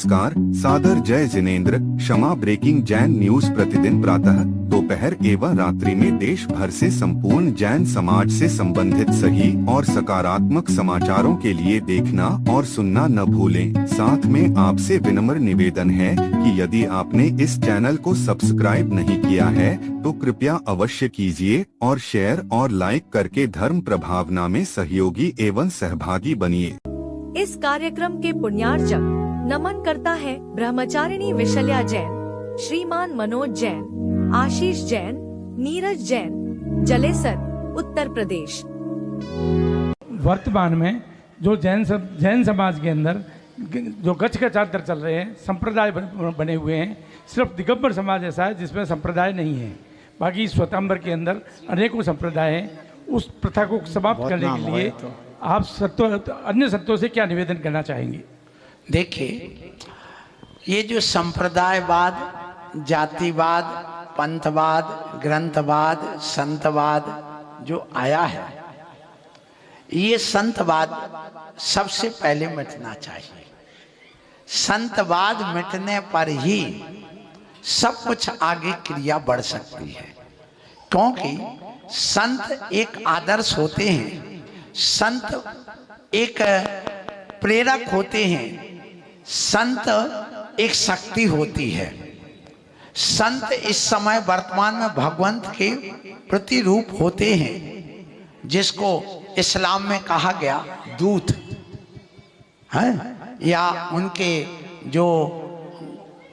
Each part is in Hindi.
नमस्कार, सादर जय जिनेंद्र। क्षमा ब्रेकिंग जैन न्यूज प्रतिदिन प्रातः, दोपहर एवं रात्रि में देश भर से संपूर्ण जैन समाज से संबंधित सही और सकारात्मक समाचारों के लिए देखना और सुनना न भूलें। साथ में आपसे विनम्र निवेदन है कि यदि आपने इस चैनल को सब्सक्राइब नहीं किया है तो कृपया अवश्य कीजिए और शेयर और लाइक करके धर्म प्रभावना में सहयोगी एवं सहभागी बनिए। इस कार्यक्रम के पुण्यार्चक नमन करता है ब्रह्मचारिणी विशल्या जैन, श्रीमान मनोज जैन, आशीष जैन, नीरज जैन, जलेसर, उत्तर प्रदेश। वर्तमान में जो जैन समाज के अंदर जो गच्छ का चादर चल रहे हैं, संप्रदाय बने हुए हैं। सिर्फ दिगंबर समाज ऐसा है जिसमें संप्रदाय नहीं है, बाकी स्वतंत्र के अंदर अनेकों संप्रदाय हैं। उस प्रथा को समाप्त करने के लिए आप अन्य संतों से क्या निवेदन करना चाहेंगे? देखिए, ये जो संप्रदायवाद, जातिवाद, पंथवाद, ग्रंथवाद, संतवाद जो आया है, ये संतवाद सबसे पहले मिटना चाहिए। संतवाद मिटने पर ही सब कुछ आगे क्रिया बढ़ सकती है, क्योंकि संत एक आदर्श होते हैं, संत एक प्रेरक होते हैं, संत एक शक्ति होती है। संत इस समय वर्तमान में भगवंत के प्रतिरूप होते हैं, जिसको इस्लाम में कहा गया दूत है, या उनके जो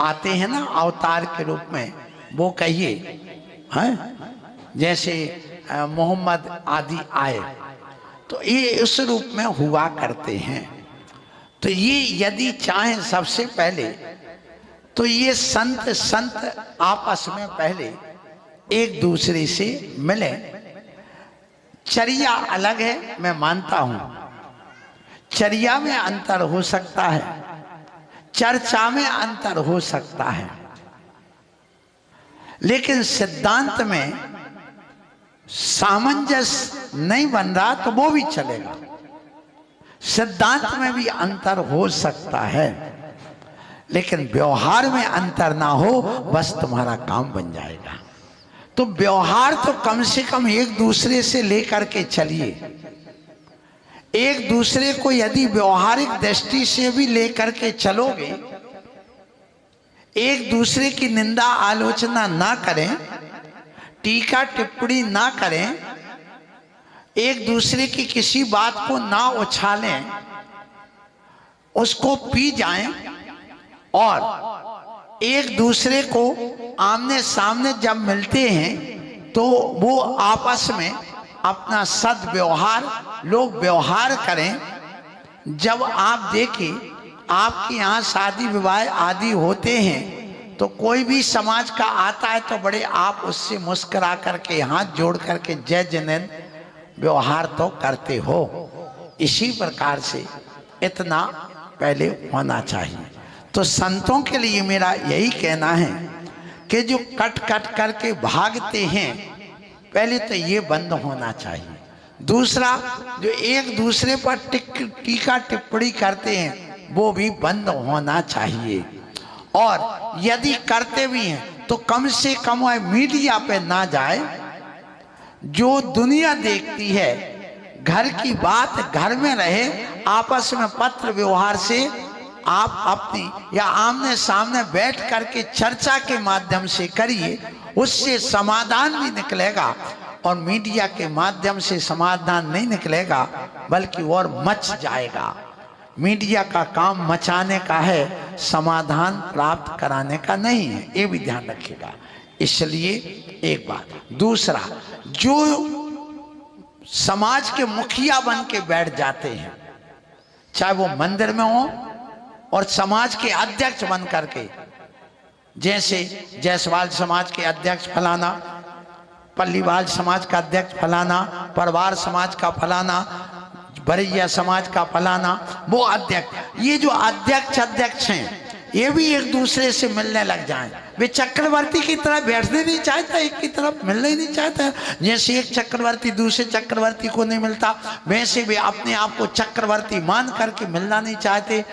आते हैं ना अवतार के रूप में, वो कहिए हैं, जैसे मोहम्मद आदि आए तो ये उस रूप में हुआ करते हैं। तो ये यदि चाहें सबसे पहले तो ये संत आपस में पहले एक दूसरे से मिले। चर्या अलग है, मैं मानता हूं, चर्या में अंतर हो सकता है, चर्चा में अंतर हो सकता है, लेकिन सिद्धांत में सामंजस्य नहीं बन रहा तो वो भी चलेगा। सिद्धांत में भी अंतर हो सकता है, लेकिन व्यवहार में अंतर ना हो, बस तुम्हारा काम बन जाएगा। तो व्यवहार तो कम से कम एक दूसरे से लेकर के चलिए। एक दूसरे को यदि व्यवहारिक दृष्टि से भी लेकर के चलोगे, एक दूसरे की निंदा आलोचना ना करें, टीका टिप्पणी ना करें, एक दूसरे की किसी बात को ना उछालें, उसको पी जाएं, और एक दूसरे को आमने सामने जब मिलते हैं तो वो आपस में अपना सद्व्यवहार लोग व्यवहार करें। जब आप देखें, आपके यहाँ शादी विवाह आदि होते हैं तो कोई भी समाज का आता है तो बड़े आप उससे मुस्कुरा करके हाथ जोड़ करके जय जिनेंद्र व्यवहार तो करते हो। इसी प्रकार से इतना पहले होना चाहिए। तो संतों के लिए मेरा यही कहना है कि जो कट कट करके भागते हैं, पहले तो ये बंद होना चाहिए। दूसरा, जो एक दूसरे पर टीका टिप्पणी करते हैं, वो भी बंद होना चाहिए। और यदि करते भी हैं तो कम से कम वह मीडिया पे ना जाए। जो दुनिया देखती है, घर की बात घर में रहे, आपस में पत्र व्यवहार से आप अपनी या आमने सामने बैठ करके चर्चा के माध्यम से करिए, उससे समाधान भी निकलेगा। और मीडिया के माध्यम से समाधान नहीं निकलेगा, बल्कि और मच जाएगा। मीडिया का काम मचाने का है, समाधान प्राप्त कराने का नहीं है, ये भी ध्यान रखिएगा। इसलिए एक बात। दूसरा, जो समाज के मुखिया बन के बैठ जाते हैं, चाहे वो मंदिर में हो और समाज के अध्यक्ष बन करके, जैसे जायसवाल समाज के अध्यक्ष फलाना, पल्लीवाल समाज का अध्यक्ष फलाना, परवार समाज का फलाना, बरैया समाज का फलाना, वो अध्यक्ष। ये जो अध्यक्ष हैं, ये भी एक दूसरे से मिलने लग जाएं। वे चक्रवर्ती की तरह बैठने नहीं चाहता, एक की तरफ मिलना ही नहीं चाहता। जैसे एक चक्रवर्ती दूसरे चक्रवर्ती को नहीं मिलता, वैसे वे अपने आप को चक्रवर्ती मान करके मिलना नहीं चाहते।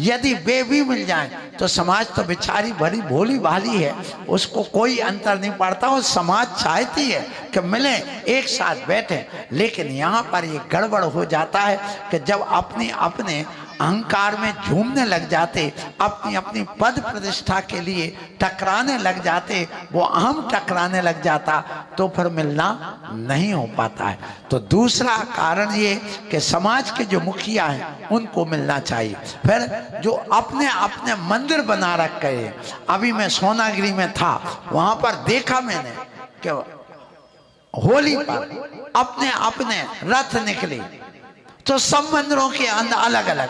यदि वे भी मिल जाएं तो समाज तो बेचारी बड़ी भोली भाली है, उसको कोई अंतर नहीं पड़ता। और समाज चाहती है कि मिले, एक साथ बैठे, लेकिन यहाँ पर ये गड़बड़ हो जाता है कि जब अपने अपने अहंकार में झूमने लग जाते, अपनी अपनी पद प्रतिष्ठा के लिए टकराने लग जाते, वो अहम टकराने लग जाता, तो फिर मिलना नहीं हो पाता है। तो दूसरा कारण ये कि समाज के जो मुखिया हैं उनको मिलना चाहिए। फिर जो अपने अपने मंदिर बना रखे हैं, अभी मैं सोनागिरी में था, वहां पर देखा मैंने कि होली पर अपने अपने रथ निकले, तो सब मंदिरों के अंदर अलग अलग,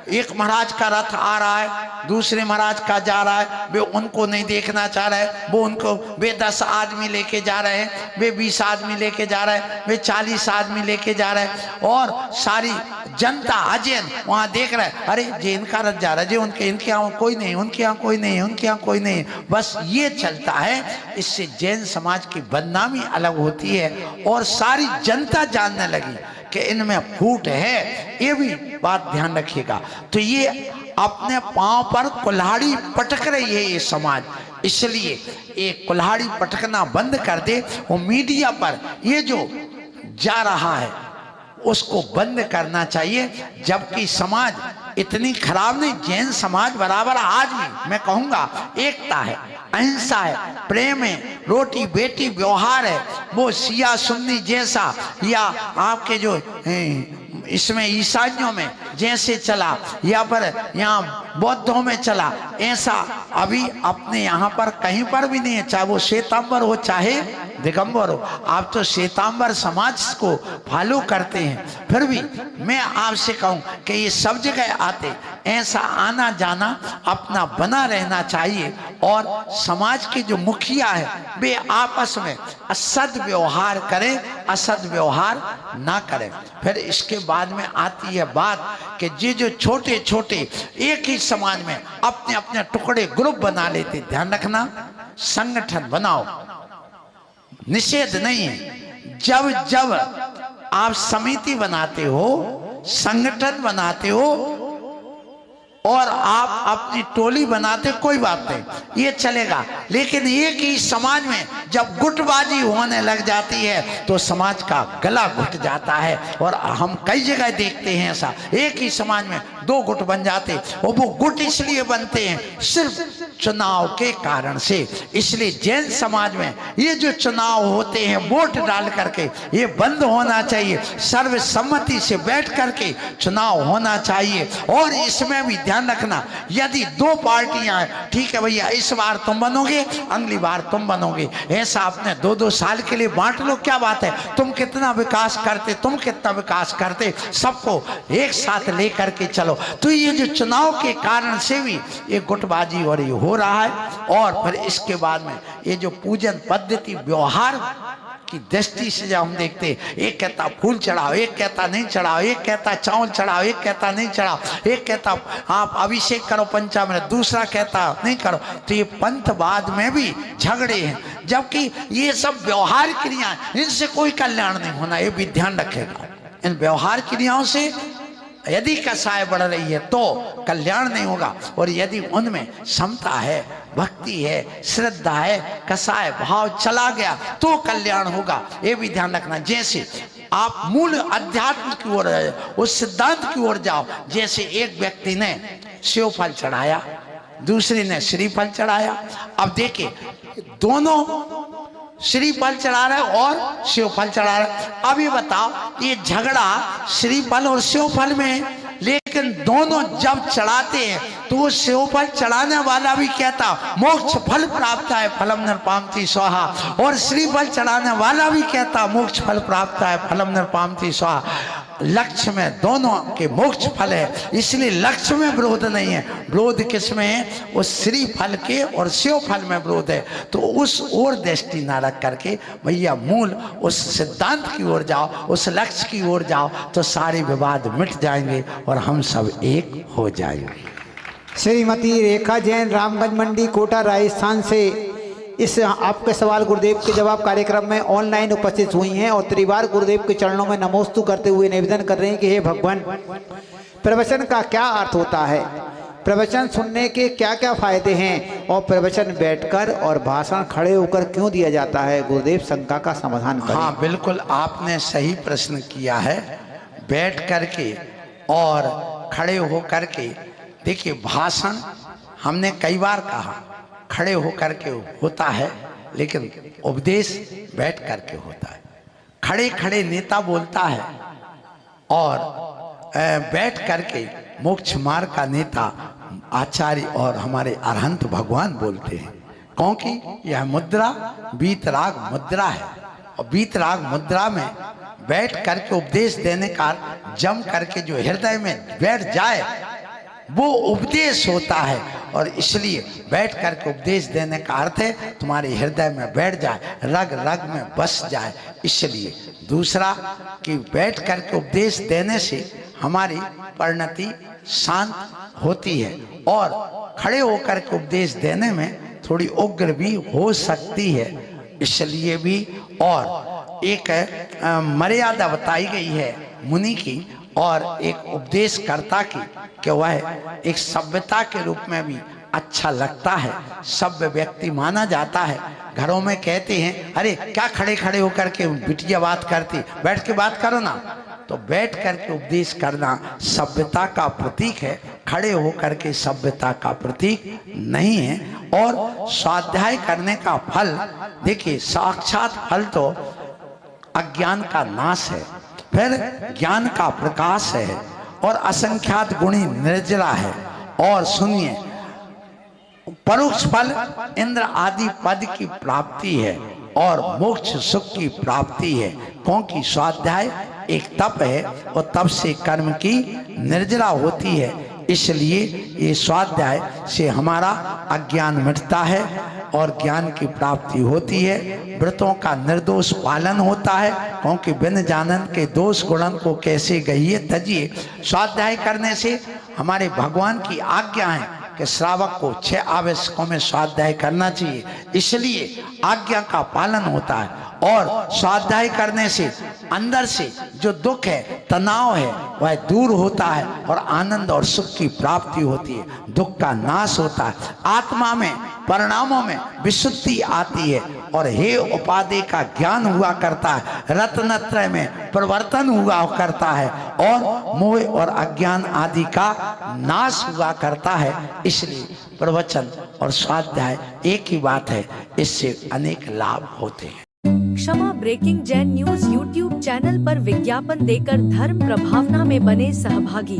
एक महाराज का रथ आ रहा है, दूसरे महाराज का जा रहा है, वे उनको नहीं देखना चाह रहे, वो उनको, वे 10 आदमी लेके जा रहे हैं, वे 20 आदमी लेके जा रहे हैं, वे 40 आदमी लेके जा रहे हैं, और सारी जनता अजैन वहां देख रहे हैं, अरे जे इनका रथ जा रहा है, जे इनके यहाँ कोई नहीं, उनके यहाँ कोई नहीं, उनके यहाँ कोई नहीं, बस ये चलता है। इससे जैन समाज की बदनामी अलग होती है और सारी जनता जानने लगी कि इनमें फूट है। ये भी बात ध्यान रखिएगा। तो ये अपने पांव पर कुल्हाड़ी पटक रही है ये समाज, इसलिए एक कुल्हाड़ी पटकना बंद कर दे। वो मीडिया पर ये जो जा रहा है उसको बंद करना चाहिए, जबकि समाज इतनी खराब नहीं, जैन समाज बराबर आज भी मैं कहूँगा एकता है, अहिंसा है, प्रेम है, रोटी बेटी व्यवहार है। वो शिया सुन्नी जैसा या आपके जो इसमें ईसाइयों में जैसे चला या पर यहाँ बौद्धों में चला, ऐसा अभी अपने यहाँ पर कहीं पर भी नहीं है, चाहे वो श्वेतांबर हो चाहे दिगंबर हो। आप तो श्वेतांबर समाज को फॉलो करते हैं, फिर भी मैं आपसे कहूँ कि ये सब जगह आते, ऐसा आना जाना अपना बना रहना चाहिए। और समाज के जो मुखिया है वे आपस में असद व्यवहार करें, असद व्यवहार ना करें। फिर इसके बाद में आती है बात कि ये जो छोटे छोटे एक ही समाज में अपने अपने टुकड़े ग्रुप बना लेते, ध्यान रखना, संगठन बनाओ, निषेध नहीं है। जब जब आप समिति बनाते हो, संगठन बनाते हो और आप अपनी टोली बनाते, कोई बात नहीं, ये चलेगा। लेकिन एक ही समाज में जब गुटबाजी होने लग जाती है तो समाज का गला घुट जाता है। और हम कई जगह देखते हैं ऐसा, एक ही समाज में 2 गुट बन जाते, और वो गुट इसलिए बनते हैं सिर्फ चुनाव के कारण से। इसलिए जैन समाज में ये जो चुनाव होते हैं वोट डाल करके, ये बंद होना चाहिए। सर्वसम्मति से बैठ करके चुनाव होना चाहिए। और इसमें भी ध्यान रखना, यदि 2 पार्टियां हैं, ठीक है भैया, इस बार तुम बनोगे, अगली बार तुम बनोगे, ऐसा अपने 2-2 साल के लिए बांट लो, क्या बात है। तुम कितना विकास करते, तुम कितना विकास करते, सबको एक साथ लेकर के चलो। तो ये जो चुनाव के कारण से भी ये गुटबाजी और ये हो रहा है। और फिर इसके बाद में ये जो पूजन पद्धति व्यवहार की दृष्टि से जब हम देखते, एक कहता फूल चढ़ाओ, एक कहता नहीं चढ़ाओ, एक कहता चावल चढ़ाओ, एक कहता नहीं चढ़ाओ, एक कहता आप अभिषेक करो पंचामृत, दूसरा कहता नहीं करो। तो ये पंथवाद में भी झगड़े हैं, जबकि ये सब व्यवहार क्रियाएं, इनसे कोई कल्याण नहीं होना, ये भी ध्यान रखेगा। इन व्यवहार क्रियाओं से यदि कसाय बढ़ रही है तो कल्याण नहीं होगा, और यदि उनमें समता है, भक्ति है, श्रद्धा है, कसाय भाव चला गया तो कल्याण होगा। ये भी ध्यान रखना। जैसे आप मूल अध्यात्म की ओर, उस सिद्धांत की ओर जाओ। जैसे एक व्यक्ति ने सेव फल चढ़ाया, दूसरे ने श्रीफल चढ़ाया। अब देखिए, दोनों श्रीफल चढ़ा रहे और शिवफल चढ़ा रहे। अब ये बताओ, ये झगड़ा श्रीफल और शिवफल में है, लेकिन दोनों जब चढ़ाते हैं तो वो शिवफल चढ़ाने वाला भी कहता मोक्ष फल प्राप्त है, फलम नृपामति स्वाहा, और श्रीफल चढ़ाने वाला भी कहता मोक्ष फल प्राप्त है, फलम नृपामति स्वाहा। लक्ष्य में दोनों के मोक्ष फल है, इसलिए लक्ष्य में विरोध नहीं है। विरोध किस में है? उस श्री फल के और शिव फल में विरोध है। तो उस ओर दृष्टि ना रख करके भैया मूल उस सिद्धांत की ओर जाओ, उस लक्ष्य की ओर जाओ, तो सारे विवाद मिट जाएंगे और हम सब एक हो जाएंगे। श्रीमती रेखा जैन, रामगंज मंडी, कोटा, राजस्थान से इस आपके सवाल गुरुदेव के जवाब कार्यक्रम में ऑनलाइन उपस्थित हुई हैं और त्रिवार गुरुदेव के चरणों में नमोस्तु करते हुए निवेदन कर रहे हैं कि हे भगवान, प्रवचन का क्या अर्थ होता है? प्रवचन सुनने के क्या क्या फायदे हैं और प्रवचन बैठकर और भाषण खड़े होकर क्यों दिया जाता है? गुरुदेव शंका का समाधान करें। हाँ, बिल्कुल आपने सही प्रश्न किया है। बैठ करके और खड़े हो करके, देखिए भाषण हमने कई बार कहा खड़े हो करके होता है, लेकिन उपदेश बैठ करके होता है। खड़े खड़े नेता बोलता है और बैठ करके मोक्ष मार्ग का नेता आचार्य और हमारे अरहंत भगवान बोलते हैं, क्योंकि यह मुद्रा वीतराग मुद्रा है। और वीतराग मुद्रा में बैठ करके उपदेश देने का जम करके जो हृदय में बैठ जाए वो उपदेश होता है। और इसलिए बैठ करके उपदेश देने का अर्थ है तुम्हारे हृदय में बैठ जाए, रग रग में बस जाए। इसलिए दूसरा कि बैठ करके उपदेश देने से हमारी परिणति शांत होती है और खड़े होकर के उपदेश देने में थोड़ी उग्र भी हो सकती है। इसलिए भी और एक मर्यादा बताई गई है मुनि की और एक उपदेशकर्ता की कि वह एक सभ्यता के रूप में भी अच्छा लगता है, सभ्य व्यक्ति माना जाता है। घरों में कहते हैं अरे क्या खड़े खड़े होकर के बिटिया बात करती, बैठ के बात करो ना। तो बैठ करके उपदेश करना सभ्यता का प्रतीक है, खड़े होकर के सभ्यता का प्रतीक नहीं है। और स्वाध्याय करने का फल, देखिए साक्षात फल तो अज्ञान का नाश है, फिर ज्ञान का प्रकाश है और असंख्यात गुणी निर्जरा है। और सुनिए, परोक्ष फल इंद्र आदि पद की प्राप्ति है और मोक्ष सुख की प्राप्ति है, क्योंकि स्वाध्याय एक तप है और तप से कर्म की निर्जरा होती है। इसलिए ये स्वाध्याय से हमारा अज्ञान मिटता है और ज्ञान की प्राप्ति होती है। व्रतों का निर्दोष पालन होता है, क्योंकि बिन जानन के दोष गुणन को कैसे गहिए तजिए। स्वाध्याय करने से हमारे भगवान की आज्ञा है कि श्रावक को 6 आवश्यकों में स्वाध्याय करना चाहिए, इसलिए आज्ञा का पालन होता है। और स्वाध्याय करने से अंदर से जो दुख है, तनाव है, वह दूर होता है और आनंद और सुख की प्राप्ति होती है, दुख का नाश होता है। आत्मा में परिणामों में विशुद्धि आती है और हे उपाधि का ज्ञान हुआ करता है, रत्नत्रय में परिवर्तन हुआ करता है और मोह और अज्ञान आदि का नाश हुआ करता है। इसलिए प्रवचन और स्वाध्याय एक ही बात है, इससे अनेक लाभ होते हैं। Kshama breaking Jain news YouTube channel पर विज्ञापन देकर धर्म प्रभावना में बने सहभागी।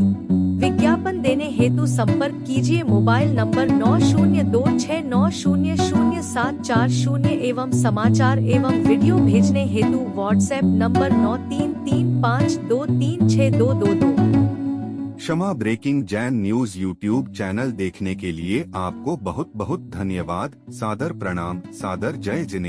विज्ञापन देने हेतु संपर्क कीजिए मोबाइल नंबर 9026900740 एवं समाचार एवं वीडियो भेजने हेतु WhatsApp number 9335236222। Kshama breaking Jain news YouTube channel देखने के लिए आपको बहुत बहुत धन्यवाद। सादर प्रणाम, सादर जय जिनेंद्र।